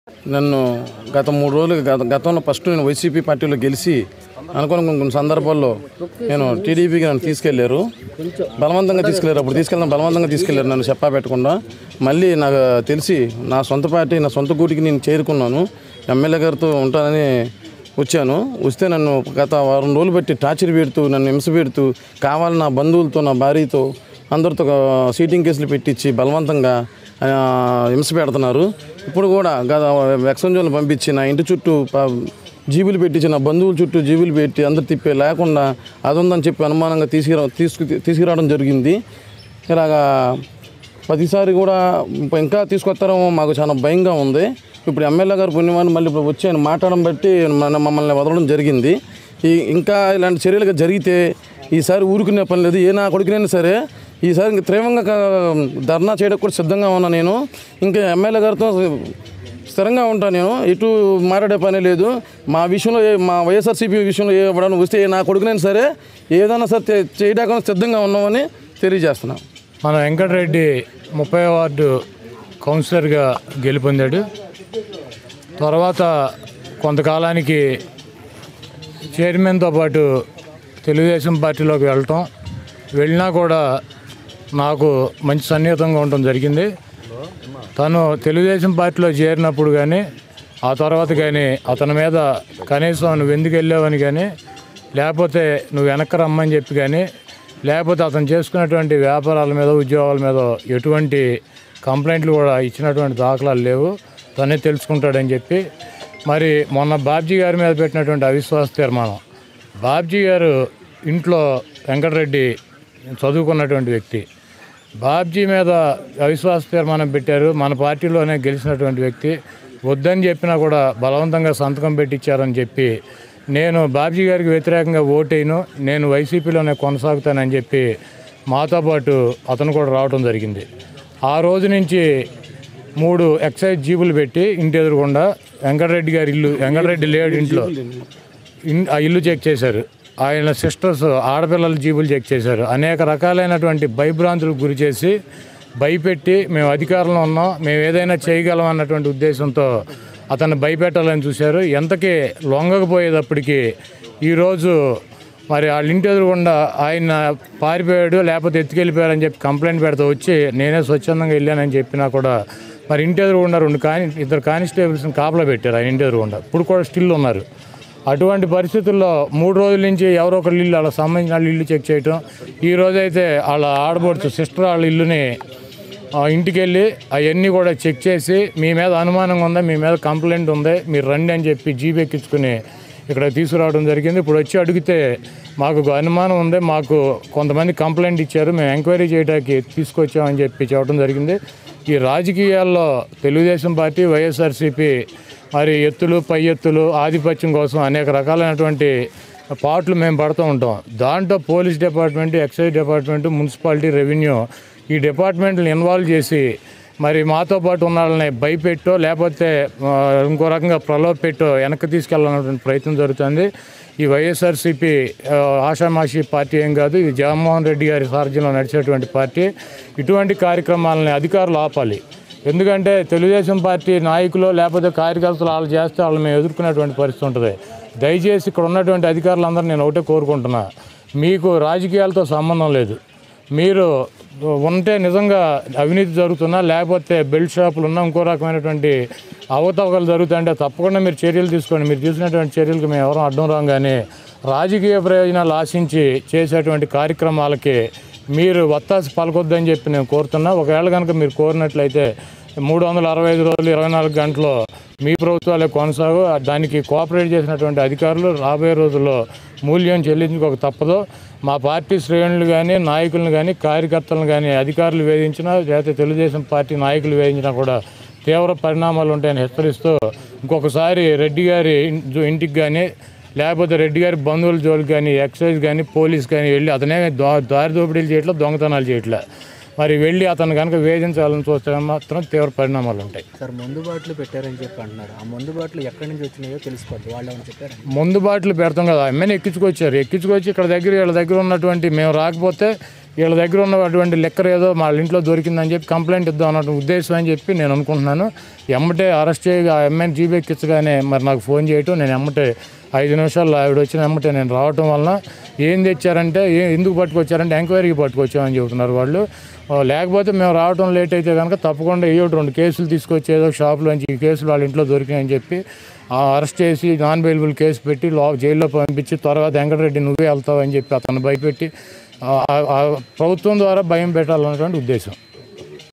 నన్ను గత 3 రోజులు గతంలో ఫస్ట్ నేను వైసీపీ పార్టీలో గెలిచి అనుకున్న కొన్ని సందర్భాల్లో నేను టీడీపీకి నన్ను తీసుకెళ్లారు, బలవంతంగా తీసుకెళ్లారు. అప్పుడు బలవంతంగా తీసుకెళ్లారు నన్ను చెప్పా పెట్టకుండా. మళ్ళీ నాకు తెలిసి నా సొంత పార్టీ, నా సొంత గూటికి నేను చేరుకున్నాను. ఎమ్మెల్యే గారితో ఉంటానని వచ్చాను. వస్తే నన్ను గత వారం రోజులు బట్టి టార్చర్ పెడుతూ, నన్ను హింస పెడుతూ, కావాలని నా బంధువులతో, నా భార్యతో అందరితో సీటింగ్ కేసులు పెట్టించి బలవంతంగా హింస పెడుతున్నారు. ఇప్పుడు కూడా గత ఎక్సంజోన్లు పంపించి నా ఇంటి చుట్టూ జీబులు పెట్టించి, నా బంధువుల చుట్టూ జీబులు పెట్టి అందరు తిప్పే లేకుండా అది ఉందని చెప్పి అనుమానంగా తీసుకురావడం జరిగింది. ఇలాగా ప్రతిసారి కూడా ఇంకా తీసుకొస్తారేమో మాకు చాలా భయంగా ఉంది. ఇప్పుడు ఎమ్మెల్యే గారు పుణ్యమాన్ని మళ్ళీ ఇప్పుడు వచ్చి ఆయన మాట్లాడడం బట్టి మమ్మల్ని వదలడం జరిగింది. ఇంకా ఇలాంటి చర్యలుగా జరిగితే ఈసారి ఊరుకునే పని లేదు. నా కొడుకునైనా సరే ఈసారి ఇంక తీవ్రంగా ధర్నా చేయడానికి కూడా సిద్ధంగా ఉన్నా. నేను ఇంకా ఎమ్మెల్యే గారితో స్థిరంగా ఉంటాను. నేను ఎటు మాట్లాడే పని లేదు. మా విషయంలో మా వైఎస్ఆర్సీపీ విషయంలో ఎవడన్నా వస్తే నా కొడుకునైనా సరే ఏదైనా సరే చేయడానికి సిద్ధంగా ఉన్నామని తెలియజేస్తున్నాం. మన వెంకటరెడ్డి 30వ వార్డు కౌన్సిలర్గా గెలుపొందాడు. తర్వాత కొంతకాలానికి చైర్మన్తో పాటు తెలుగుదేశం పార్టీలోకి వెళ్ళినా కూడా నాకు మంచి సన్నిహితంగా ఉండటం జరిగింది. తను తెలుగుదేశం పార్టీలో చేరినప్పుడు కానీ ఆ తర్వాత కానీ అతని మీద కనీసం నువ్వు ఎందుకు వెళ్ళావని కానీ, లేకపోతే నువ్వు వెనక్కి రమ్మని చెప్పి కానీ, లేకపోతే అతను చేసుకున్నటువంటి వ్యాపారాల మీద, ఉద్యోగాల మీద ఎటువంటి కంప్లైంట్లు కూడా ఇచ్చినటువంటి దాఖలాలు లేవు. తనే తెలుసుకుంటాడని చెప్పి మరి మొన్న బాబ్జీ గారి మీద పెట్టినటువంటి అవిశ్వాస తీర్మానం, బాబ్జీ గారు ఇంట్లో వెంకటరెడ్డి చదువుకున్నటువంటి వ్యక్తి, బాబ్జీ మీద అవిశ్వాస తీర్మానం పెట్టారు. మన పార్టీలోనే గెలిచినటువంటి వ్యక్తి వద్దని చెప్పినా కూడా బలవంతంగా సంతకం పెట్టించారని చెప్పి నేను బాబ్జీ గారికి వ్యతిరేకంగా ఓటేను, నేను వైసీపీలోనే కొనసాగుతానని చెప్పి మాతో పాటు అతను కూడా రావడం జరిగింది. ఆ రోజు నుంచి 3 ఎక్సైజ్ జీబులు పెట్టి ఇంటి ఎదురుగుండా వెంకటరెడ్డి గారి ఇల్లు, వెంకటరెడ్డి లేడు ఇంట్లో ఆ ఇల్లు చెక్ చేశారు. ఆయన సిస్టర్స్ ఆడపిల్లల జీబులు చెక్ చేశారు. అనేక రకాలైనటువంటి భయభ్రాంతులకు గురి చేసి భయపెట్టి మేము అధికారంలో ఉన్నాం, మేము ఏదైనా చేయగలం అన్నటువంటి ఉద్దేశంతో అతన్ని భయపెట్టాలని చూశారు. ఎంతకీ లొంగకపోయేటప్పటికీ ఈరోజు మరి వాళ్ళ ఇంటి ఎదురుగుండా ఆయన పారిపోయాడు, లేకపోతే ఎత్తుకెళ్ళిపోయారని చెప్పి కంప్లైంట్ పెడతా వచ్చి నేనే స్వచ్ఛందంగా వెళ్ళానని చెప్పినా కూడా మరి ఇంటి ఎదురుగుండా 2 కానిస్టేబుల్స్ని కాపలా పెట్టారు ఆయన ఇంటి ఎదురుగుండా. ఇప్పుడు కూడా స్టిల్ ఉన్నారు. అటువంటి పరిస్థితుల్లో 3 రోజుల నుంచి ఎవరో ఒకరి ఇల్లు, వాళ్ళకి సంబంధించిన వాళ్ళ ఇల్లు చెక్ చేయటం. ఈ రోజైతే వాళ్ళ ఆడబడుచు సిస్టర్ వాళ్ళ ఇల్లుని ఇంటికి వెళ్ళి అవన్నీ కూడా చెక్ చేసి మీ మీద అనుమానంగా ఉందా, మీ మీద కంప్లైంట్ ఉంది, మీరు రండి అని చెప్పి జీబీ ఎక్కించుకుని ఇక్కడ తీసుకురావడం జరిగింది. ఇప్పుడు వచ్చి అడిగితే మాకు అనుమానం ఉంది, మాకు కొంతమంది కంప్లైంట్ ఇచ్చారు, మేము ఎంక్వైరీ చేయడానికి తీసుకొచ్చామని చెప్పి చెప్పడం జరిగింది. ఈ రాజకీయాల్లో తెలుగుదేశం పార్టీ, వైఎస్ఆర్సీపీ మరి ఎత్తులు పై ఎత్తులు ఆధిపత్యం కోసం అనేక రకాలైనటువంటి పాటలు మేము పడుతూ ఉంటాం. దాంట్లో police department, excise department, municipality, revenue ఈ డిపార్ట్మెంట్ని ఇన్వాల్వ్ చేసి మరి మాతో పాటు ఉన్న వాళ్ళని భయపెట్టో లేకపోతే ఇంకో రకంగా ప్రలోభపెట్టో వెనక్కి తీసుకెళ్ళాలన్నటువంటి ప్రయత్నం జరుగుతుంది. ఈ వైఎస్ఆర్సీపీ ఆషామాషి పార్టీ ఏం కాదు, ఇది జగన్మోహన్ రెడ్డి గారి సారథ్యంలో నడిచేటువంటి పార్టీ. ఇటువంటి కార్యక్రమాలని అధికారులు ఆపాలి. ఎందుకంటే తెలుగుదేశం పార్టీ నాయకులు లేకపోతే కార్యకర్తలు వాళ్ళు చేస్తే వాళ్ళు మేము ఎదుర్కొనేటువంటి పరిస్థితి ఉంటుంది. దయచేసి ఇక్కడ ఉన్నటువంటి అధికారులందరూ నేను ఒకటే కోరుకుంటున్నా, మీకు రాజకీయాలతో సంబంధం లేదు. మీరు ఉంటే నిజంగా అవినీతి జరుగుతున్నా లేకపోతే బెల్ట్ షాపులు ఉన్నా ఇంకో రకమైనటువంటి అవతవకలు జరుగుతుంటే తప్పకుండా మీరు చర్యలు తీసుకోండి. మీరు తీసుకునేటువంటి చర్యలకు మేము ఎవరూ అడ్డం రాం. కానీ రాజకీయ ప్రయోజనాలు ఆశించి చేసేటువంటి కార్యక్రమాలకి మీరు వత్తాసు పలకొద్దని చెప్పి నేను కోరుతున్నా. ఒకవేళ కనుక మీరు కోరినట్లయితే 365 రోజులు 24 గంటలు మీ ప్రభుత్వాలే కొనసాగు. దానికి కోఆపరేట్ చేసినటువంటి అధికారులు రాబోయే రోజుల్లో మూల్యం చెల్లించుకోక తప్పదు. మా పార్టీ శ్రేణులు కానీ, నాయకులను కానీ, కార్యకర్తలను కానీ అధికారులు వేధించినా లేకపోతే తెలుగుదేశం పార్టీ నాయకులు వేధించినా కూడా తీవ్ర పరిణామాలు ఉంటాయని హెచ్చరిస్తూ ఇంకొకసారి రెడ్డి గారి ఇంటికి కానీ లేకపోతే రెడ్డి గారి బంధువుల జోలికి కానీ, ఎక్సైజ్ కానీ, పోలీస్ కానీ వెళ్ళి అతనే దారి దోపిడీలు చేయట్లా, దొంగతనాలు చేయట్లా. మరి వెళ్ళి అతను కనుక వేధించాలని చూస్తే మాత్రం తీవ్ర పరిణామాలు ఉంటాయి. సార్ మందు బాటలు పెట్టారని చెప్పి అంటున్నారు. ఆ మందు బాటలు ఎక్కడి నుంచి వచ్చినాయో తెలుసుకోవాలి. వాళ్ళు ఏమని చెప్పారు? మందు బాటలు పెడతాం కదా, ఎమ్మెల్యే ఎక్కించుకొచ్చి ఇక్కడ వీళ్ళ దగ్గర ఉన్నటువంటి మేము రాకపోతే వీళ్ళ దగ్గర ఉన్న అటువంటి లెక్కర్ ఏదో వాళ్ళ ఇంట్లో దొరికిందని చెప్పి కంప్లైంట్ ఇద్దాం అన్న ఉద్దేశం అని చెప్పి నేను అనుకుంటున్నాను. ఎమ్మటే అరెస్ట్ చేయగా ఆ అమ్మాయిని జీబీ ఎక్కించగానే మరి నాకు ఫోన్ చేయటం, నేను ఎమ్మటే 5 నిమిషాల్లో ఆవిడ వచ్చిన ఎమ్మటే నేను రావటం వలన ఏం తెచ్చారంటే ఎందుకు పట్టుకొచ్చారంటే ఎంక్వైరీకి పట్టుకొచ్చామని చెబుతున్నారు వాళ్ళు. లేకపోతే మేము రావడం లేట్ అయితే కనుక తప్పకుండా ఏదో 2 కేసులు తీసుకొచ్చి ఏదో షాప్లోంచి ఈ కేసులు వాళ్ళ ఇంట్లో దొరికాయని చెప్పి అరెస్ట్ చేసి నాన్ బెయిలబుల్ కేసు పెట్టి జైల్లో పంపించి తర్వాత వెంకటరెడ్డి నువ్వే వెళ్తావు అని చెప్పి అతను భయపెట్టి ప్రభుత్వం ద్వారా భయం పెట్టాలన్నటువంటి ఉద్దేశం.